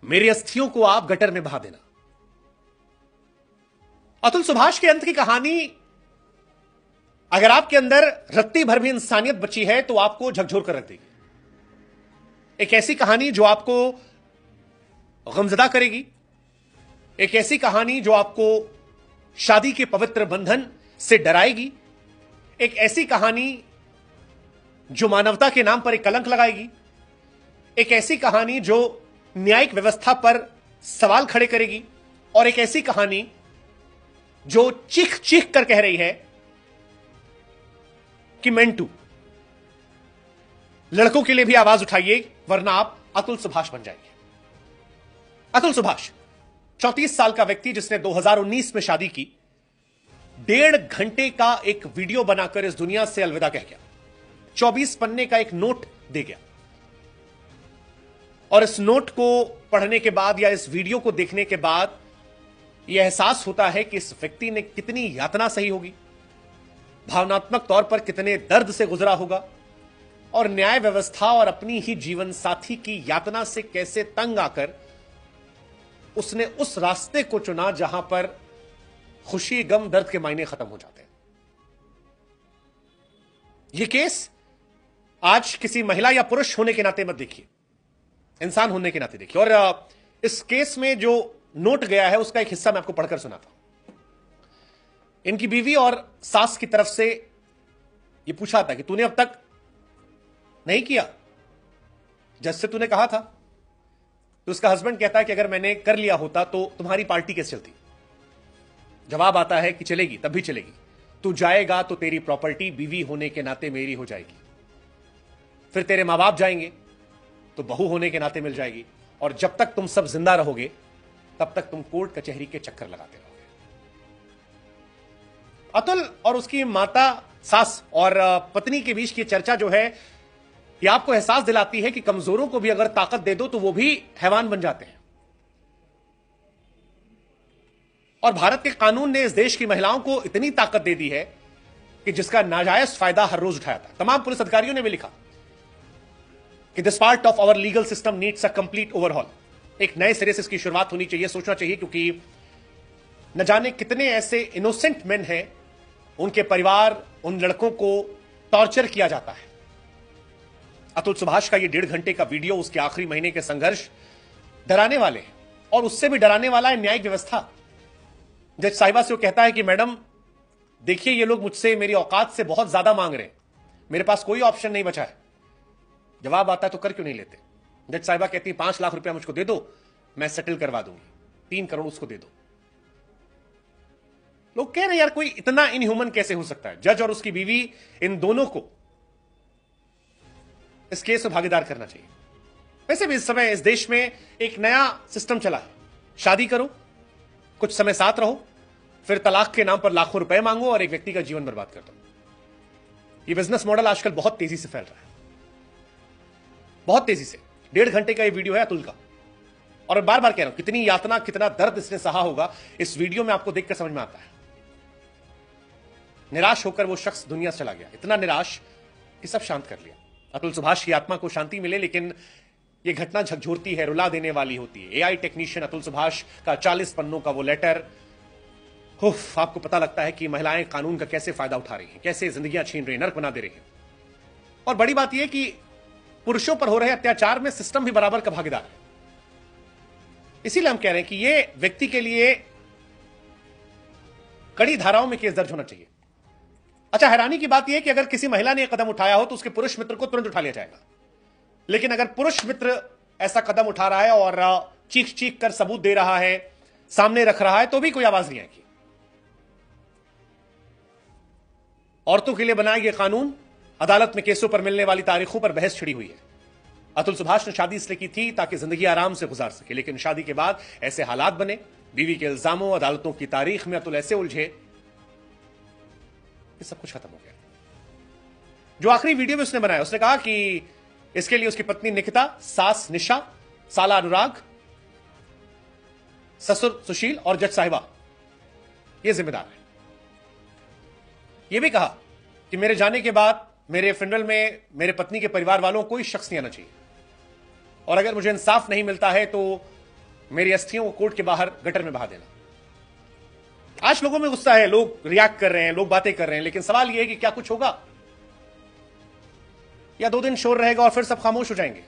मेरी अस्थियों को आप गटर में बहा देना। अतुल सुभाष के अंत की कहानी, अगर आपके अंदर रत्ती भर भी इंसानियत बची है तो आपको झकझोर कर रख देगी। एक ऐसी कहानी जो आपको गमजदा करेगी, एक ऐसी कहानी जो आपको शादी के पवित्र बंधन से डराएगी, एक ऐसी कहानी जो मानवता के नाम पर एक कलंक लगाएगी, एक ऐसी कहानी जो न्यायिक व्यवस्था पर सवाल खड़े करेगी, और एक ऐसी कहानी जो चीख चीख कर कह रही है कि मेंटू, लड़कों के लिए भी आवाज उठाइए वरना आप अतुल सुभाष बन जाएंगे। अतुल सुभाष 34 साल का व्यक्ति जिसने 2019 में शादी की, 1.5 घंटे का एक वीडियो बनाकर इस दुनिया से अलविदा कह गया। 24 पन्ने का एक नोट दे गया, और इस नोट को पढ़ने के बाद या इस वीडियो को देखने के बाद यह एहसास होता है कि इस व्यक्ति ने कितनी यातना सही होगी, भावनात्मक तौर पर कितने दर्द से गुजरा होगा, और न्याय व्यवस्था और अपनी ही जीवन साथी की यातना से कैसे तंग आकर उसने उस रास्ते को चुना जहां पर खुशी, गम, दर्द के मायने खत्म हो जाते हैं। यह केस आज किसी महिला या पुरुष होने के नाते मत देखिए, इंसान होने के नाते देखिए। और इस केस में जो नोट गया है उसका एक हिस्सा मैं आपको पढ़कर सुनाता हूं। इनकी बीवी और सास की तरफ से यह पूछा था कि तूने अब तक नहीं किया जैसे तूने कहा था। तो उसका हस्बैंड कहता है कि अगर मैंने कर लिया होता तो तुम्हारी पार्टी कैसे चलती। जवाब आता है कि चलेगी, तब भी चलेगी। तू जाएगा तो तेरी प्रॉपर्टी बीवी होने के नाते मेरी हो जाएगी, फिर तेरे मां बाप जाएंगे तो बहू होने के नाते मिल जाएगी, और जब तक तुम सब जिंदा रहोगे तब तक तुम कोर्ट कचहरी के चक्कर लगाते रहोगे। अतुल और उसकी माता, सास और पत्नी के बीच की चर्चा जो है, यह आपको एहसास दिलाती है कि कमजोरों को भी अगर ताकत दे दो तो वो भी हैवान बन जाते हैं। और भारत के कानून ने इस देश की महिलाओं को इतनी ताकत दे दी है कि जिसका नाजायज फायदा हर रोज उठाया था। तमाम पुलिस अधिकारियों ने भी लिखा कि this part of our legal system needs a complete overhaul. एक नए सिरे से इसकी शुरुआत होनी चाहिए, सोचना चाहिए, क्योंकि न जाने कितने ऐसे इनोसेंट मेन हैं, उनके परिवार, उन लड़कों को टॉर्चर किया जाता है। अतुल सुभाष का ये 1.5 घंटे का वीडियो, उसके आखिरी महीने के संघर्ष डराने वाले हैं, और उससे भी डराने वाला है न्यायिक व्यवस्था। जज साहिबा से वो कहता है कि मैडम देखिए, ये लोग मुझसे मेरी औकात से बहुत ज्यादा मांग रहे हैं, मेरे पास कोई ऑप्शन नहीं बचा है। जवाब आता है तो कर क्यों नहीं लेते। जज साहिबा कहती है 5 लाख रुपया मुझको दे दो, मैं सेटल करवा दूंगी, 3 करोड़ उसको दे दो। लोग कह रहे हैं यार कोई इतना इनह्यूमन कैसे हो सकता है। जज और उसकी बीवी, इन दोनों को इस केस में भागीदार करना चाहिए। वैसे भी इस समय इस देश में एक नया सिस्टम चला है, शादी करो, कुछ समय साथ रहो, फिर तलाक के नाम पर लाखों रुपए मांगो और एक व्यक्ति का जीवन बर्बाद कर दो। ये बिजनेस मॉडल आजकल बहुत तेजी से फैल रहा है, बहुत तेजी से। 1.5 घंटे का ये वीडियो है अतुल का, और बार बार कह रहा हूं कितनी यातना, कितना दर्द इसने सहा होगा, इस वीडियो में आपको देखकर समझ में आता है। निराश होकर वो शख्स दुनिया से चला गया, इतना निराश कि सब शांत कर लिया। अतुल सुभाष की आत्मा को शांति मिले, लेकिन ये घटना झकझोरती है, रुला देने वाली होती है। एआई टेक्नीशियन अतुल सुभाष का 40 पन्नों का वो लेटर, आपको पता लगता है कि महिलाएं कानून का कैसे फायदा उठा रही हैं, कैसे जिंदगियां छीन रही हैं, नर्क बना दे रही हैं। और बड़ी बात यह कि पुरुषों पर हो रहे अत्याचार में सिस्टम भी बराबर का भागीदार है। इसीलिए हम कह रहे हैं कि यह व्यक्ति के लिए कड़ी धाराओं में केस दर्ज होना चाहिए। अच्छा, हैरानी की बात यह कि अगर किसी महिला ने कदम उठाया हो तो उसके पुरुष मित्र को तुरंत उठा लिया जाएगा, लेकिन अगर पुरुष मित्र ऐसा कदम उठा रहा है और चीख चीख कर सबूत दे रहा है, सामने रख रहा है, तो भी कोई आवाज नहीं आएगी। औरतों के लिए बनाया गया कानून, अदालत में केसों पर मिलने वाली तारीखों पर बहस छिड़ी हुई है। अतुल सुभाष ने शादी इसलिए की थी ताकि जिंदगी आराम से गुजार सके, लेकिन शादी के बाद ऐसे हालात बने, बीवी के इल्जामों, अदालतों की तारीख में अतुल ऐसे उलझे कि सब कुछ खत्म हो गया। जो आखिरी वीडियो में उसने बनाया, उसने कहा कि इसके लिए उसकी पत्नी निकिता, सास निशा, साला अनुराग, ससुर सुशील और जज साहिबा ये जिम्मेदार है। यह भी कहा कि मेरे जाने के बाद मेरे फ्यूनरल में मेरे पत्नी के परिवार वालों को कोई शख्स नहीं आना चाहिए, और अगर मुझे इंसाफ नहीं मिलता है तो मेरी अस्थियों को कोर्ट के बाहर गटर में बहा देना। आज लोगों में गुस्सा है, लोग रिएक्ट कर रहे हैं, लोग बातें कर रहे हैं, लेकिन सवाल यह है कि क्या कुछ होगा, या 2 दिन शोर रहेगा और फिर सब खामोश हो जाएंगे।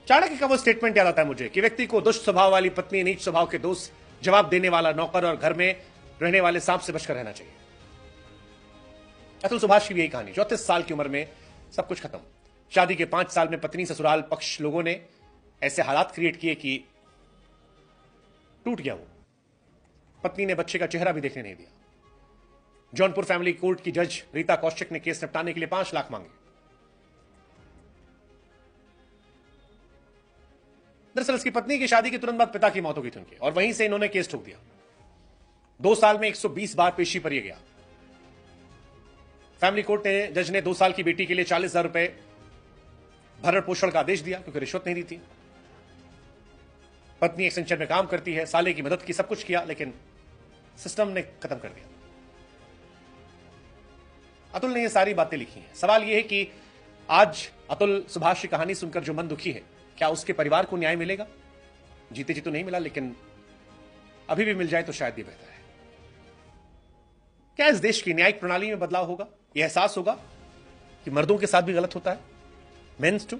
चाणक्य का वो स्टेटमेंट याद आता है मुझे कि व्यक्ति को दुष्ट स्वभाव वाली पत्नी, नीच स्वभाव के दोस्त, जवाब देने वाला नौकर और घर में रहने वाले सांप से बचकर रहना चाहिए। अतुल सुभाष की भी यही कहानी। 34 साल की उम्र में सब कुछ खत्म। शादी के 5 साल में पत्नी ससुराल पक्ष लोगों ने ऐसे हालात क्रिएट किए कि टूट गया वो। पत्नी ने बच्चे का चेहरा भी देखने नहीं दिया। जौनपुर फैमिली कोर्ट की जज रीता कौशिक ने केस निपटाने के लिए 5 लाख मांगे। दरअसल उसकी पत्नी की शादी के तुरंत बाद पिता की मौत हो गई थी उनके, और वहीं से इन्होंने केस ठोक दिया। 2 साल में 120 बार पेशी पर यह गया। फैमिली कोर्ट ने, जज ने 2 साल की बेटी के लिए 40,000 रुपए भरण पोषण का आदेश दिया क्योंकि रिश्वत नहीं दी थी। पत्नी एक्सटेंशन में काम करती है, साले की मदद की, सब कुछ किया, लेकिन सिस्टम ने खत्म कर दिया। अतुल ने ये सारी बातें लिखी हैं। सवाल यह है कि आज अतुल सुभाष की कहानी सुनकर जो मन दुखी है, क्या उसके परिवार को न्याय मिलेगा? जीते जी तो नहीं मिला, लेकिन अभी भी मिल जाए तो शायद ये बेहतर है। क्या इस देश की न्यायिक प्रणाली में बदलाव होगा? यह एहसास होगा कि मर्दों के साथ भी गलत होता है, मेंस टू।